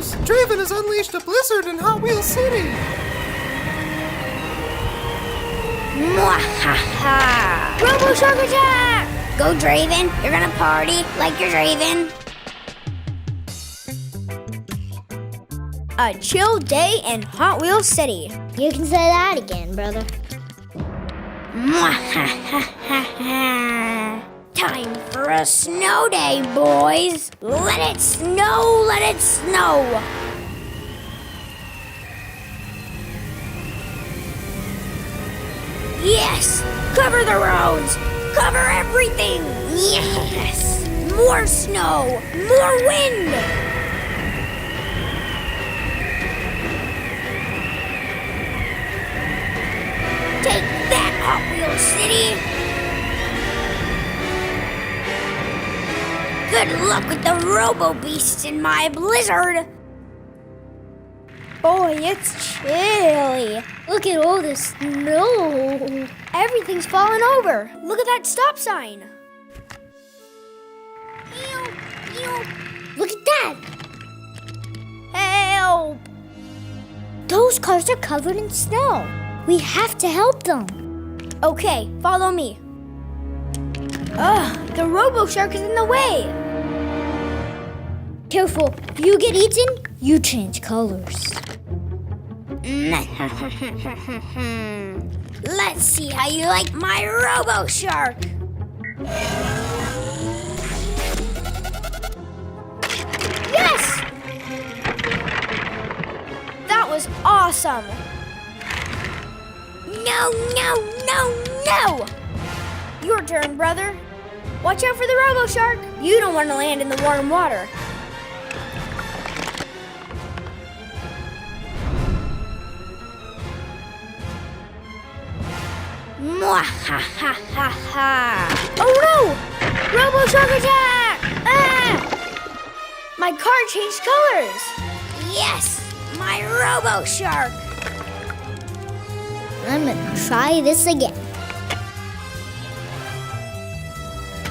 news! Draven has unleashed a blizzard in Hot Wheels City! Mwahaha! Robo Shark attack! Go Draven, you're gonna party like you're Draven. A chill day in Hot Wheels City. You can say that again, brother. Mwahaha! Time for a snow day, boys. Let it snow, let it snow. Yes! Cover the roads! Cover everything! Yes! More snow! More wind! Take that, Hot Wheels City! Good luck with the Robo Beasts in my blizzard! Boy, it's chilly. Look at all the snow. Everything's falling over. Look at that stop sign. Look at that. Help! Those cars are covered in snow. We have to help them. Okay, follow me. Ugh, the Robo Shark is in the way. Careful. If you get eaten, you change colors. Let's see how you like my Robo Shark. Yes! That was awesome. No, no, no, no! Your turn, brother. Watch out for the Robo Shark. You don't want to land in the warm water. Mwahaha! Oh no! Robo Shark attack! Ah! My car changed colors! Yes! My Robo Shark! I'm gonna try this again.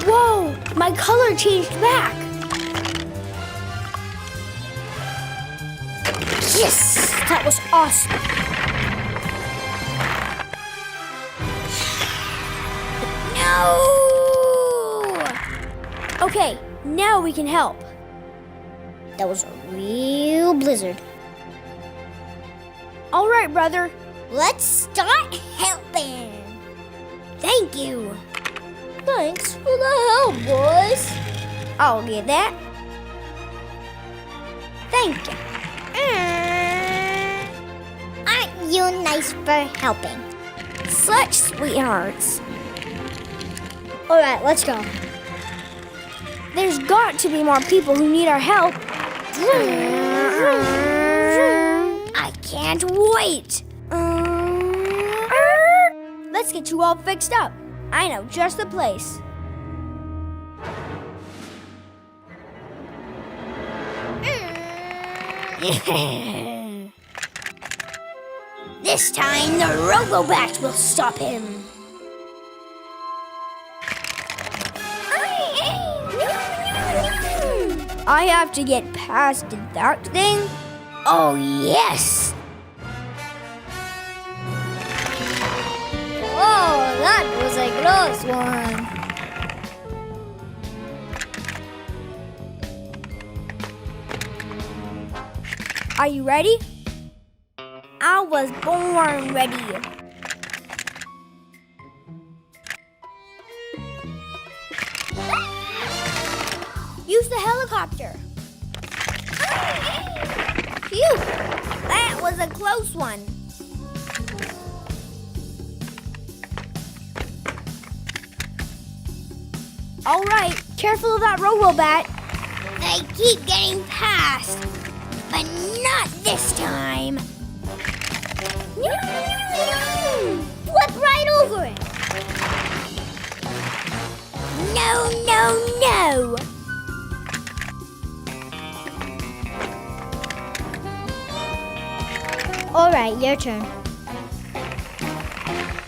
Whoa! My color changed back! Yes! That was awesome! No! Okay, now we can help. That was a real blizzard. All right, brother. Let's start helping. Thank you. Thanks for the help, boys. I'll get that. Thank you. Aren't you nice for helping? Such sweethearts. All right, let's go. There's got to be more people who need our help. I can't wait. Let's get you all fixed up. I know just the place. This time the Robobat will stop him. I have to get past that thing? Oh, yes. Oh, that was a close one. Are you ready? I was born ready. Use the helicopter. Phew! That was a close one. All right, careful of that Robobat. They keep getting past, but not this time. Flip right over it. No, no, no. All right, your turn.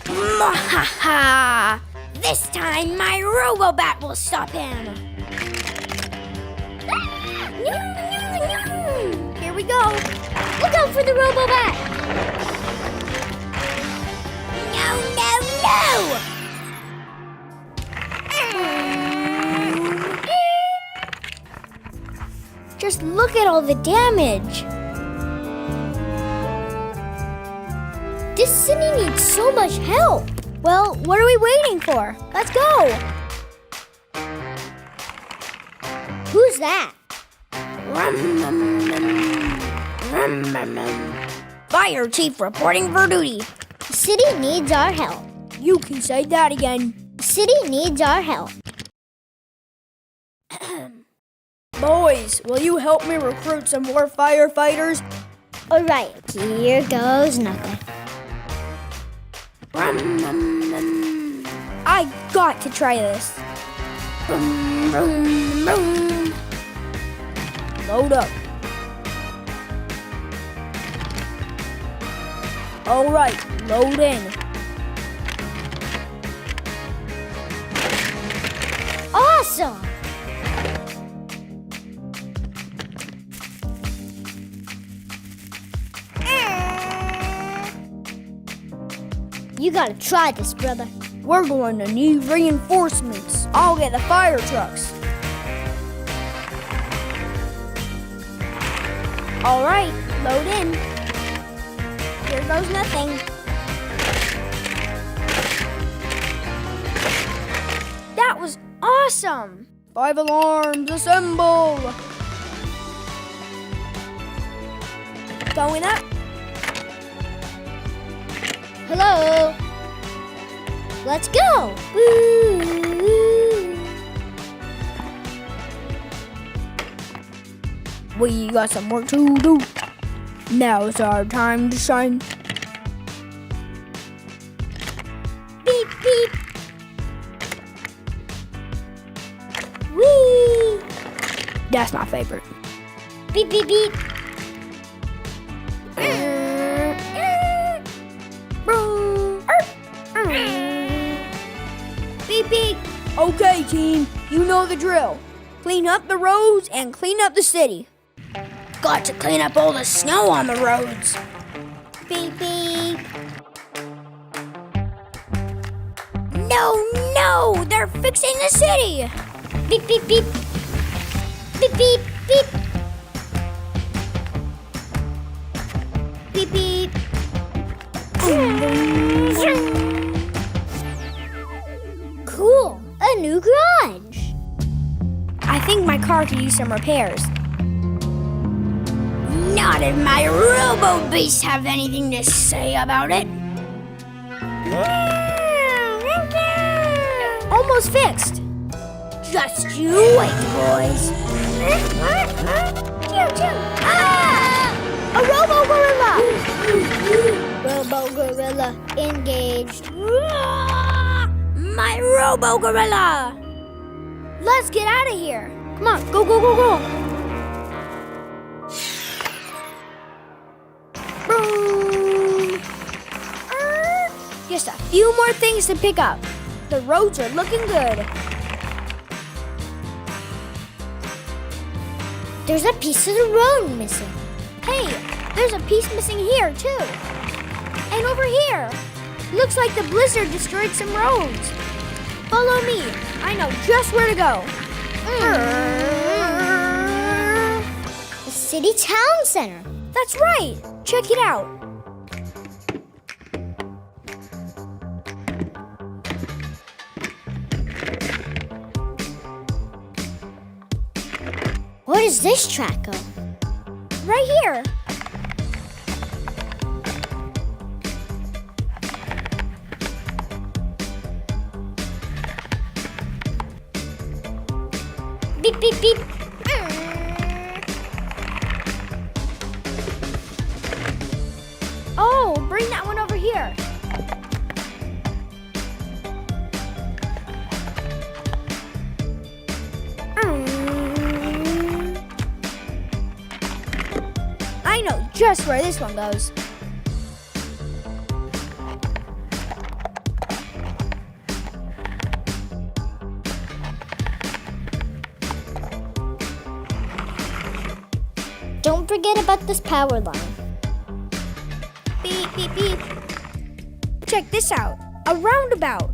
Mwahaha! This time my Robobat will stop him. Here we out for the robo-bat! No, no, no! Just look at all the damage. This city needs so much help. Well, what are we waiting for? Let's go! Who's that? Fire Chief reporting for duty. The city needs our help. You can say that again. The city needs our help. Boys, will you help me recruit some more firefighters? All right, here goes nothing. I got to try this. Load up. All right, load in. Awesome! You gotta try this, brother. We're going to need reinforcements. I'll get the fire trucks. All right, load in. Here goes nothing. That was awesome. 5 alarms, assemble. Going up. Hello? Let's go! Woo! We got some work to do. Now's our time to shine. Beep, beep! Whee! That's my favorite. Beep, beep, beep! Beep, beep. Okay, team, you know the drill. Clean up the roads and clean up the city. Got to clean up all the snow on the roads. Beep, beep! No, they're fixing the city. Beep, beep, beep! Beep, beep, beep! Beep, beep! Cool! A new garage! I think my car could use some repairs. Not if my robo beasts have anything to say about it. Almost fixed. Just you wait, boys. Ah! A robo gorilla! Robo Gorilla engaged. My robo gorilla! Let's get out of here. Come on, go, go, go, go. Just a few more things to pick up. The roads are looking good. There's a piece of the road missing. Hey, there's a piece missing here, too. And over here. Looks like the blizzard destroyed some roads. Follow me. I know just where to go. The city town center. That's right. Check it out. Where does this track go? Right here. Beep, beep, beep. Oh, bring that one over here. I know just where this one goes. Don't forget about this power line. Beep, beep, beep. Check this out. A roundabout.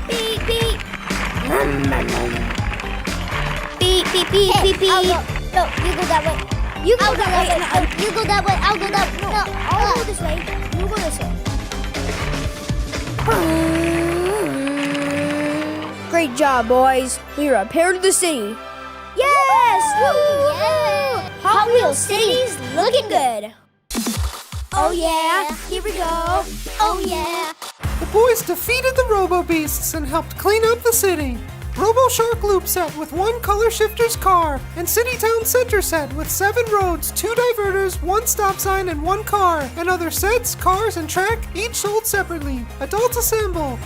Beep, beep. Beep, beep, beep, Hey, beep, beep. I'll go. No, you go that way. You go I'll go that way. that way. You go that way. I'll go that way. No, I'll go this way. You go this way. Great job, boys. We repaired the city. Yes! Woo! Yeah. Hot Wheels City's looking good. Oh yeah, here we go. Oh yeah. The boys defeated the Robo Beasts and helped clean up the city. Robo Shark Loop set with 1 Color Shifter's car, and City Town Center set with 7 roads, 2 diverters, 1 stop sign, and 1 car, and other sets, cars, and track, each sold separately. Adults assemble.